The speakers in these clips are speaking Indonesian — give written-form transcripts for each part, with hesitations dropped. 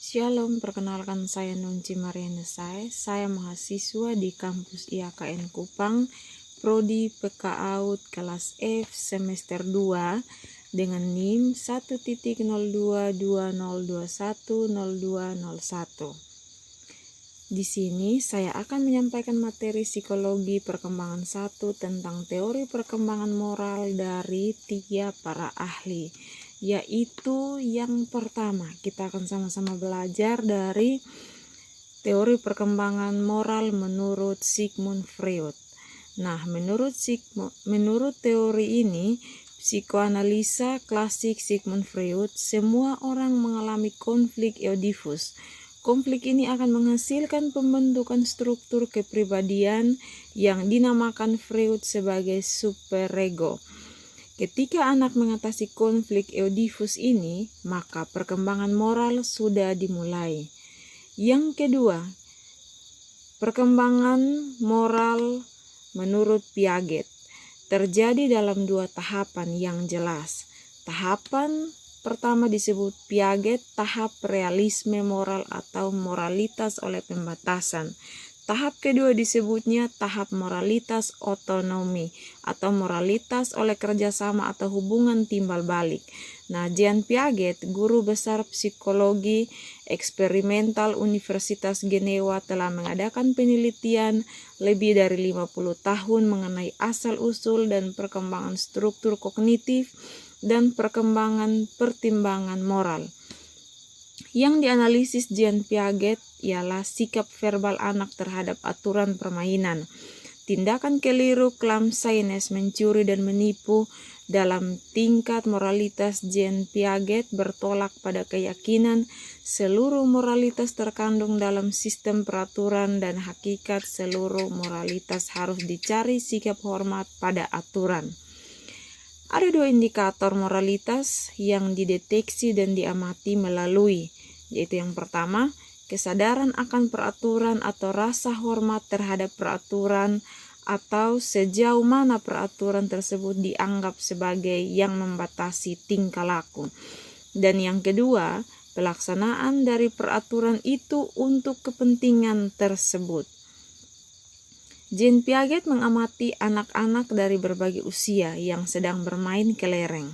Shalom, perkenalkan saya Nunci Mariana Sae. Saya mahasiswa di kampus IAKN Kupang, Prodi PKAUD kelas F semester 2 dengan NIM 1.0220210201. Di sini saya akan menyampaikan materi psikologi perkembangan 1 tentang teori perkembangan moral dari 3 para ahli. Yaitu yang pertama, kita akan sama-sama belajar dari teori perkembangan moral menurut Sigmund Freud. Nah, menurut teori ini, psikoanalisa klasik Sigmund Freud, semua orang mengalami konflik Oedipus. Konflik ini akan menghasilkan pembentukan struktur kepribadian yang dinamakan Freud sebagai superego. Ketika anak mengatasi konflik Oedipus ini, maka perkembangan moral sudah dimulai. Yang kedua, perkembangan moral menurut Piaget terjadi dalam 2 tahapan yang jelas. Tahapan pertama disebut Piaget tahap realisme moral atau moralitas oleh pembatasan. Tahap kedua disebutnya tahap moralitas otonomi atau moralitas oleh kerjasama atau hubungan timbal balik. Nah, Jean Piaget, guru besar psikologi eksperimental Universitas Jenewa, telah mengadakan penelitian lebih dari 50 tahun mengenai asal-usul dan perkembangan struktur kognitif dan perkembangan pertimbangan moral. Yang dianalisis Jean Piaget ialah sikap verbal anak terhadap aturan permainan, tindakan keliru, clumsiness, mencuri dan menipu. Dalam tingkat moralitas, Jean Piaget bertolak pada keyakinan seluruh moralitas terkandung dalam sistem peraturan dan hakikat seluruh moralitas harus dicari sikap hormat pada aturan. Ada 2 indikator moralitas yang dideteksi dan diamati melalui, yaitu yang pertama, kesadaran akan peraturan atau rasa hormat terhadap peraturan atau sejauh mana peraturan tersebut dianggap sebagai yang membatasi tingkah laku. Dan yang kedua, pelaksanaan dari peraturan itu untuk kepentingan tersebut. Jean Piaget mengamati anak-anak dari berbagai usia yang sedang bermain kelereng.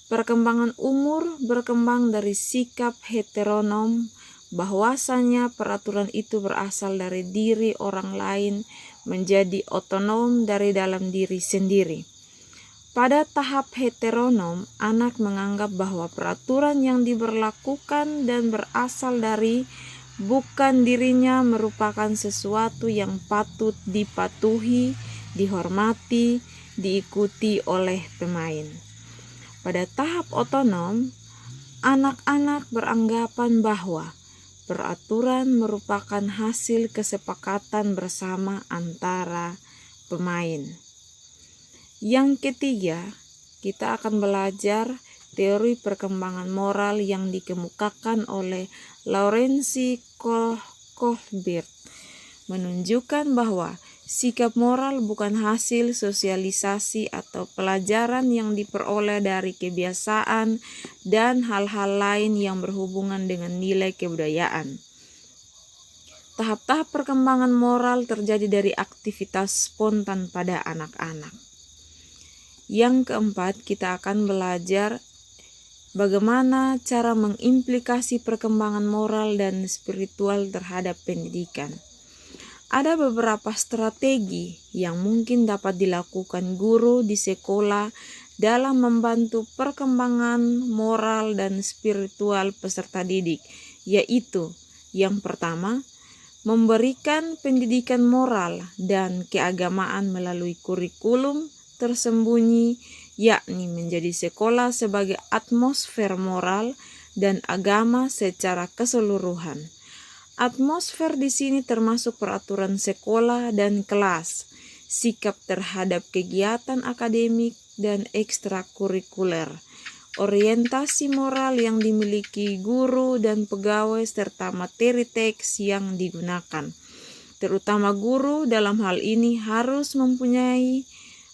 Perkembangan umur berkembang dari sikap heteronom, bahwasanya peraturan itu berasal dari diri orang lain menjadi otonom dari dalam diri sendiri. Pada tahap heteronom, anak menganggap bahwa peraturan yang diberlakukan dan berasal dari bukan dirinya merupakan sesuatu yang patut dipatuhi, dihormati, diikuti oleh pemain. Pada tahap otonom, anak-anak beranggapan bahwa peraturan merupakan hasil kesepakatan bersama antara pemain. Yang ketiga, kita akan belajar teori perkembangan moral yang dikemukakan oleh Lawrence Kohlberg, menunjukkan bahwa sikap moral bukan hasil sosialisasi atau pelajaran yang diperoleh dari kebiasaan dan hal-hal lain yang berhubungan dengan nilai kebudayaan. Tahap-tahap perkembangan moral terjadi dari aktivitas spontan pada anak-anak. Yang keempat, kita akan belajar bagaimana cara mengimplikasi perkembangan moral dan spiritual terhadap pendidikan. Ada beberapa strategi yang mungkin dapat dilakukan guru di sekolah dalam membantu perkembangan moral dan spiritual peserta didik, yaitu yang pertama, memberikan pendidikan moral dan keagamaan melalui kurikulum tersembunyi, yakni menjadi sekolah sebagai atmosfer moral dan agama secara keseluruhan. Atmosfer di sini termasuk peraturan sekolah dan kelas, sikap terhadap kegiatan akademik dan ekstrakurikuler, orientasi moral yang dimiliki guru dan pegawai serta materi teks yang digunakan. Terutama guru dalam hal ini harus mempunyai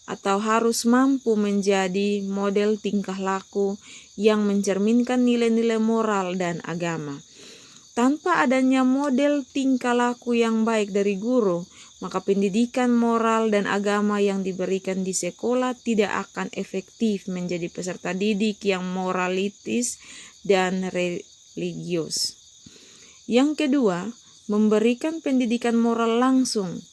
atau harus mampu menjadi model tingkah laku yang mencerminkan nilai-nilai moral dan agama. Tanpa adanya model tingkah laku yang baik dari guru, maka pendidikan moral dan agama yang diberikan di sekolah tidak akan efektif menjadi peserta didik yang moralitis dan religius. Yang kedua, memberikan pendidikan moral langsung,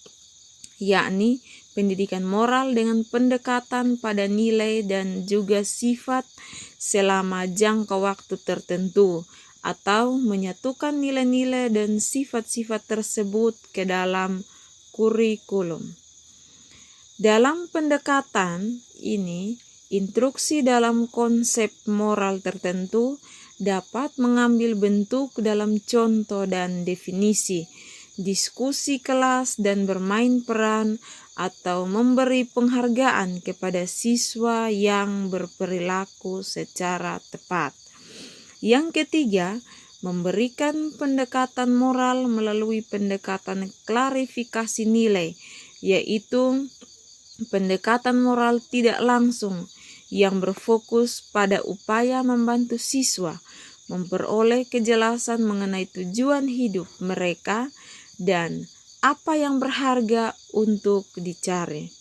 yakni pendidikan moral dengan pendekatan pada nilai dan juga sifat selama jangka waktu tertentu, atau menyatukan nilai-nilai dan sifat-sifat tersebut ke dalam kurikulum. Dalam pendekatan ini, instruksi dalam konsep moral tertentu dapat mengambil bentuk dalam contoh dan definisi, diskusi kelas dan bermain peran, atau memberi penghargaan kepada siswa yang berperilaku secara tepat. Yang ketiga, memberikan pendekatan moral melalui pendekatan klarifikasi nilai, yaitu pendekatan moral tidak langsung yang berfokus pada upaya membantu siswa memperoleh kejelasan mengenai tujuan hidup mereka dan apa yang berharga untuk dicari.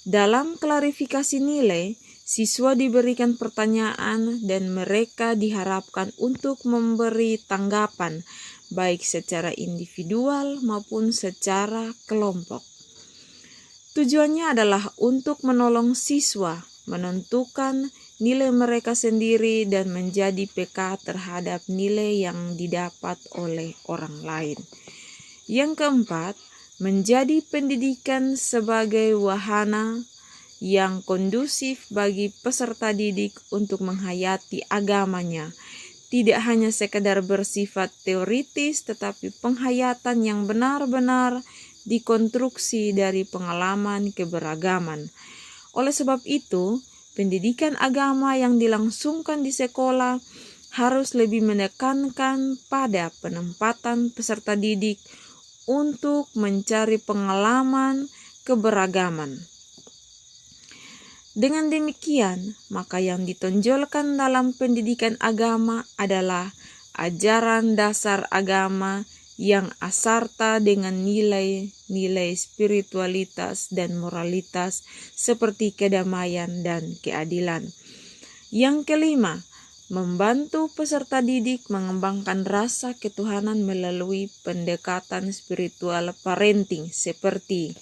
Dalam klarifikasi nilai, siswa diberikan pertanyaan dan mereka diharapkan untuk memberi tanggapan, baik secara individual maupun secara kelompok. Tujuannya adalah untuk menolong siswa menentukan nilai mereka sendiri dan menjadi peka terhadap nilai yang didapat oleh orang lain. Yang keempat, menjadi pendidikan sebagai wahana yang kondusif bagi peserta didik untuk menghayati agamanya. Tidak hanya sekedar bersifat teoritis, tetapi penghayatan yang benar-benar dikonstruksi dari pengalaman keberagaman. Oleh sebab itu, pendidikan agama yang dilangsungkan di sekolah harus lebih menekankan pada penempatan peserta didik untuk mencari pengalaman keberagaman. Dengan demikian, maka yang ditonjolkan dalam pendidikan agama adalah ajaran dasar agama yang asarta dengan nilai-nilai spiritualitas dan moralitas seperti kedamaian dan keadilan. Yang kelima, membantu peserta didik mengembangkan rasa ketuhanan melalui pendekatan spiritual parenting seperti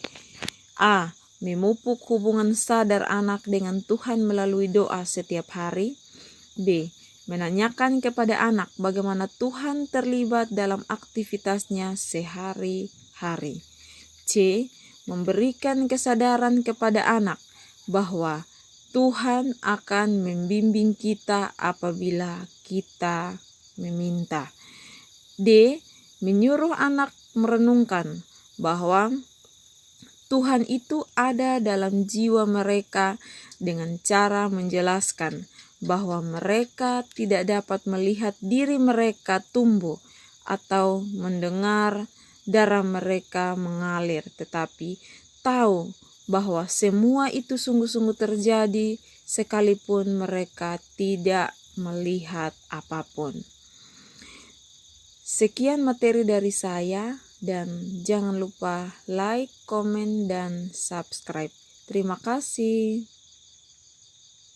A. Memupuk hubungan sadar anak dengan Tuhan melalui doa setiap hari. B. Menanyakan kepada anak bagaimana Tuhan terlibat dalam aktivitasnya sehari-hari. C. Memberikan kesadaran kepada anak bahwa Tuhan akan membimbing kita apabila kita meminta. D. Menyuruh anak merenungkan bahwa Tuhan itu ada dalam jiwa mereka dengan cara menjelaskan bahwa mereka tidak dapat melihat diri mereka tumbuh atau mendengar darah mereka mengalir, tetapi tahu bahwa semua itu sungguh-sungguh terjadi sekalipun mereka tidak melihat apapun. Sekian materi dari saya. Dan jangan lupa like, komen, dan subscribe. Terima kasih.